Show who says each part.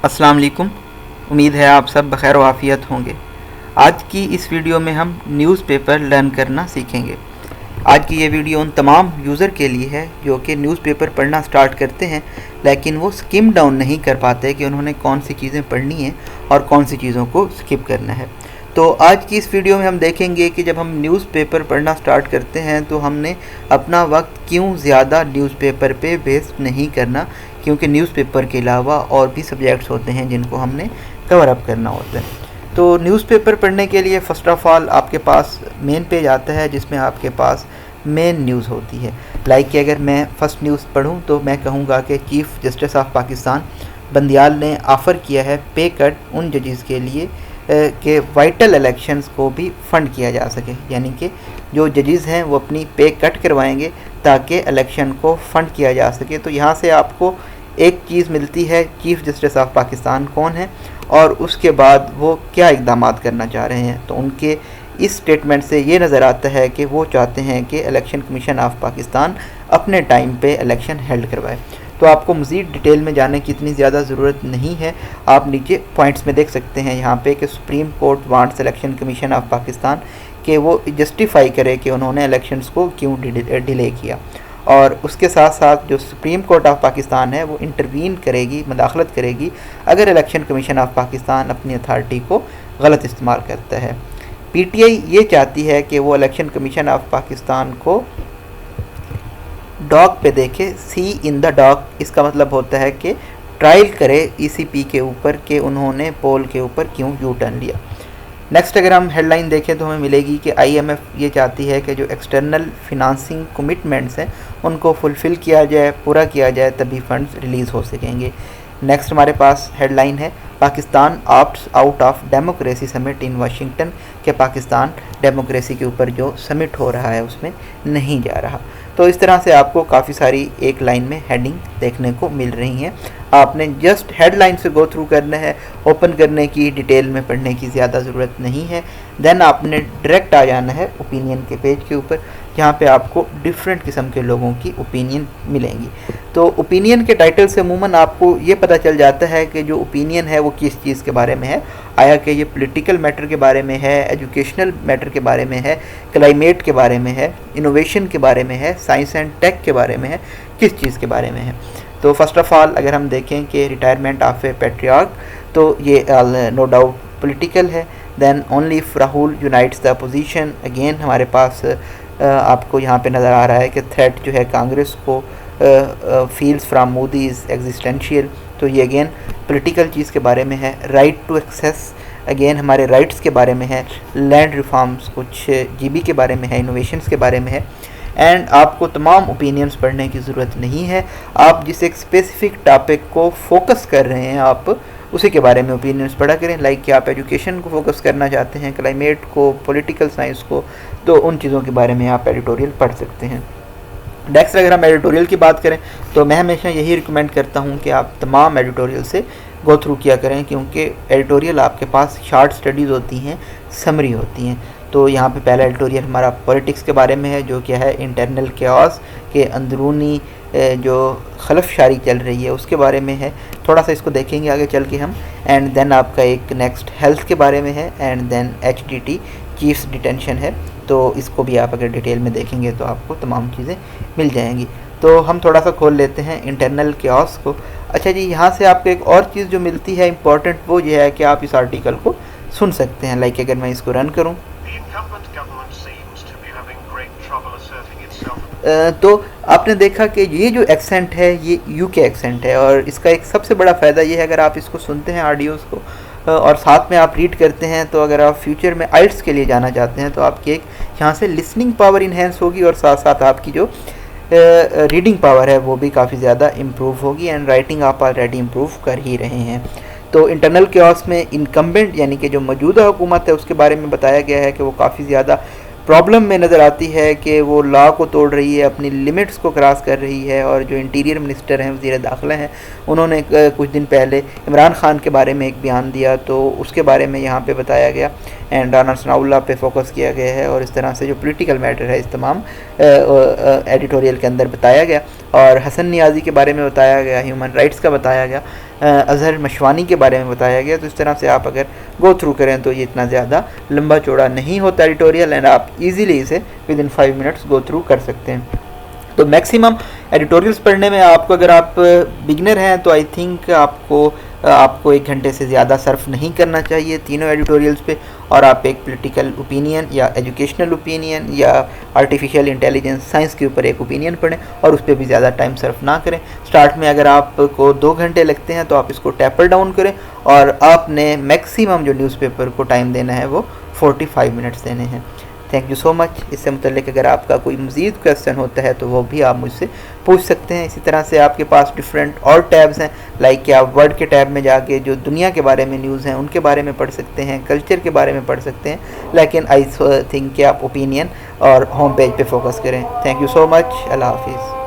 Speaker 1: अस्सलाम वालेकुम। उम्मीद है आप सब बखैर व आफ़ियत होंगे। आज की इस वीडियो में हम न्यूज़पेपर लर्न करना सीखेंगे। आज की ये वीडियो उन तमाम यूज़र के लिए है जो कि न्यूज़पेपर पढ़ना स्टार्ट करते हैं लेकिन वो स्किम डाउन नहीं कर पाते कि उन्होंने कौन सी चीज़ें पढ़नी हैं और कौन सी चीज़ों को स्किप करना है। तो आज की इस वीडियो में हम देखेंगे कि जब हम न्यूज़पेपर पढ़ना स्टार्ट करते हैं तो हमने अपना वक्त क्यों ज़्यादा न्यूज़पेपर पे वेस्ट नहीं करना, क्योंकि न्यूज़पेपर के अलावा और भी सब्जेक्ट्स होते हैं जिनको हमने कवर अप करना होता है। तो न्यूज़पेपर पढ़ने के लिए फ़र्स्ट ऑफ़ ऑल आपके पास मेन पेज आता है जिसमें आपके पास मेन न्यूज़ होती है। लाइक कि अगर मैं फ़र्स्ट न्यूज़ पढ़ूं तो मैं कहूँगा कि chief justice of Pakistan Bandial ने ऑफ़र किया है पे कट उन जजेस के लिए कि वाइटल इलेक्शंस को भी फ़ंड किया जा सके, यानी कि जो जजेस हैं वो अपनी पे कट करवाएंगे ताकि इलेक्शन को फ़ंड किया जा सके। तो यहाँ से आपको एक चीज़ मिलती है चीफ़ जस्टिस ऑफ पाकिस्तान कौन है और उसके बाद वो क्या इक़दाम करना चाह रहे हैं। तो उनके इस स्टेटमेंट से ये नज़र आता है कि वो चाहते हैं कि इलेक्शन कमीशन ऑफ पाकिस्तान अपने टाइम पे इलेक्शन हेल्ड करवाए। तो आपको मज़ीद डिटेल में जाने की इतनी ज़्यादा ज़रूरत नहीं है। आप नीचे पॉइंट्स में देख सकते हैं यहाँ पे कि supreme court wants election commission of Pakistan कि वो जस्टिफाई करे कि उन्होंने इलेक्शंस को क्यों डिले किया, और उसके साथ साथ जो सुप्रीम कोर्ट ऑफ पाकिस्तान है वो इंटरवीन करेगी, मदाखलत करेगी अगर इलेक्शन कमीशन ऑफ पाकिस्तान अपनी अथॉरिटी को गलत इस्तेमाल करता है। पीटीआई ये चाहती है कि वो इलेक्शन कमीशन ऑफ पाकिस्तान को डॉग पे देखे, सी इन द डॉग। इसका मतलब होता है कि ट्रायल करे ईसीपी के ऊपर कि उन्होंने पोल के ऊपर क्यों यू टर्न लिया। नेक्स्ट अगर हम हेडलाइन देखें तो हमें मिलेगी कि आईएमएफ ये चाहती है कि जो एक्सटर्नल फिनांसिंग कमिटमेंट्स हैं उनको फुलफ़िल किया जाए, पूरा किया जाए, तभी फंड्स रिलीज़ हो सकेंगे। नेक्स्ट हमारे पास हेडलाइन है Pakistan opts out of democracy summit in Washington, कि पाकिस्तान डेमोक्रेसी के ऊपर जो समिट हो रहा है उसमें नहीं जा रहा। तो इस तरह से आपको काफ़ी सारी एक लाइन में हेडिंग देखने को मिल रही हैं। आपने जस्ट हेडलाइन से गो थ्रू करना है, ओपन करने की, डिटेल में पढ़ने की ज़्यादा ज़रूरत नहीं है। देन आपने डायरेक्ट आ जाना है ओपिनियन के पेज के ऊपर, जहाँ पे आपको डिफरेंट किस्म के लोगों की ओपिनियन मिलेंगी। तो ओपिनियन के टाइटल से अमूमन आपको ये पता चल जाता है कि जो ओपिनियन है वो किस चीज़ के बारे में है। आया कि ये पॉलिटिकल मैटर के बारे में है, एजुकेशनल मैटर के बारे में है, क्लाइमेट के बारे में है, इनोवेशन के बारे में है, साइंस एंड टेक के बारे में है, किस चीज़ के बारे में है। तो फर्स्ट ऑफ़ ऑल अगर हम देखें कि रिटायरमेंट ऑफ ए पैट्रियार्क, तो ये नो डाउट पॉलिटिकल है। Then only if Rahul unites the opposition, again हमारे पास आपको यहाँ पे नज़र आ रहा है कि थ्रेट जो है कांग्रेस को feels from Modi is existential, तो ये अगेन पॉलिटिकल चीज़ के बारे में है। राइट टू एक्सेस, अगेन हमारे राइट्स के बारे में है। लैंड रिफॉर्म्स कुछ जीबी के बारे में है, इनोवेशंस के बारे में है। एंड आपको तमाम ओपिनियंस पढ़ने की ज़रूरत नहीं है। आप जिस एक स्पेसिफिक टॉपिक को फोकस कर रहे हैं आप उसी के बारे में ओपिनियंस पढ़ा करें। लाइक कि आप एजुकेशन को फोकस करना चाहते हैं, क्लाइमेट को, पॉलिटिकल साइंस को, तो उन चीज़ों के बारे में आप एडिटोरियल पढ़ सकते हैं। नेक्स्ट अगर हम एडिटोरियल की बात करें तो मैं हमेशा यही रिकमेंड करता हूँ कि आप तमाम एडिटोरियल से गो थ्रू किया करें, क्योंकि एडिटोरियल आपके पास शॉर्ट स्टडीज़ होती हैं, समरी होती हैं। तो यहाँ पे पहला एडिटोरियल हमारा पॉलिटिक्स के बारे में है, जो क्या है इंटरनल केओस के अंदरूनी जो खलफशारी चल रही है उसके बारे में है। थोड़ा सा इसको देखेंगे आगे चल के हम। एंड देन आपका एक नेक्स्ट हेल्थ के बारे में है। And then HDT chiefs detention है, तो इसको भी आप अगर डिटेल में देखेंगे तो आपको तमाम चीज़ें मिल जाएंगी। तो हम थोड़ा सा खोल लेते हैं इंटरनल केओस को। अच्छा जी, यहाँ से आपको एक और चीज़ जो मिलती है इम्पॉर्टेंट, वो ये है कि आप इस आर्टिकल को सुन सकते हैं। लाइक अगर मैं इसको रन करूँ तो आपने देखा कि ये जो एक्सेंट है ये यूके एक्सेंट है, और इसका एक सबसे बड़ा फ़ायदा ये है अगर आप इसको सुनते हैं ऑडियोज़ को और साथ में आप रीड करते हैं, तो अगर आप फ्यूचर में आइल्ट्स के लिए जाना चाहते हैं तो आपकी एक यहाँ से लिसनिंग पावर इन्हेंस होगी, और साथ साथ आपकी जो रीडिंग पावर है वो भी काफ़ी ज़्यादा इम्प्रूव होगी। एंड राइटिंग आप ऑलरेडी इम्प्रूव कर ही रहे हैं। तो इंटरनल केओस में इनकम्बेंट यानी कि जो मौजूदा हुकूमत है उसके बारे में बताया गया है कि वो काफ़ी ज़्यादा प्रॉब्लम में नज़र आती है कि वो लॉ को तोड़ रही है, अपनी लिमिट्स को क्रॉस कर रही है। और जो इंटीरियर मिनिस्टर हैं, वज़ीर दाखिला हैं, उन्होंने कुछ दिन पहले इमरान खान के बारे में एक बयान दिया, तो उसके बारे में यहाँ पे बताया गया। एंड राना सनाउल्लाह पे फोकस किया गया है, और इस तरह से जो पॉलिटिकल मैटर है इस तमाम एडिटोरियल के अंदर बताया गया। और हसन नियाज़ी के बारे में बताया गया, ह्यूमन राइट्स का बताया गया। اظہر مشوانی کے بارے میں بتایا گیا. تو اس طرح سے آپ اگر گو تھرو کریں تو یہ اتنا زیادہ لمبا چوڑا نہیں ہوتا ایڈیٹوریل، اینڈ آپ ایزیلی اسے with in 5 minutes go through کر سکتے ہیں. تو میکسیمم ایڈیٹوریلس پڑھنے میں آپ کو، اگر آپ بگنر ہیں تو آئی تھنک آپ کو 1 گھنٹے سے زیادہ صرف نہیں کرنا چاہیے تینوں ایڈیٹوریلس پہ. اور آپ ایک پولیٹیکل اوپینین یا ایجوکیشنل اوپینین یا آرٹیفیشیل انٹیلیجنس سائنس کے اوپر ایک اوپینین پڑھیں اور اس پہ بھی زیادہ ٹائم صرف نہ کریں. سٹارٹ میں اگر آپ کو 2 گھنٹے لگتے ہیں تو آپ اس کو ٹیپر ڈاؤن کریں، اور آپ نے میکسیمم جو نیوز پیپر کو ٹائم دینا ہے وہ 45 منٹس دینے ہیں. تھینک یو سو مچ. اس سے متعلق اگر آپ کا کوئی مزید کویسچن ہوتا ہے تو وہ بھی آپ مجھ سے پوچھ سکتے ہیں. اسی طرح سے آپ کے پاس ڈفرینٹ اور ٹیبز ہیں، لائک کہ آپ ورڈ کے ٹیب میں جا کے جو دنیا کے بارے میں نیوز ہیں ان کے بارے میں پڑھ سکتے ہیں، کلچر کے بارے میں پڑھ سکتے ہیں، لیکن آئی تھنک کہ آپ اوپینین اور ہوم پیج پہ فوکس کریں. تھینک یو سو مچ. اللہ حافظ.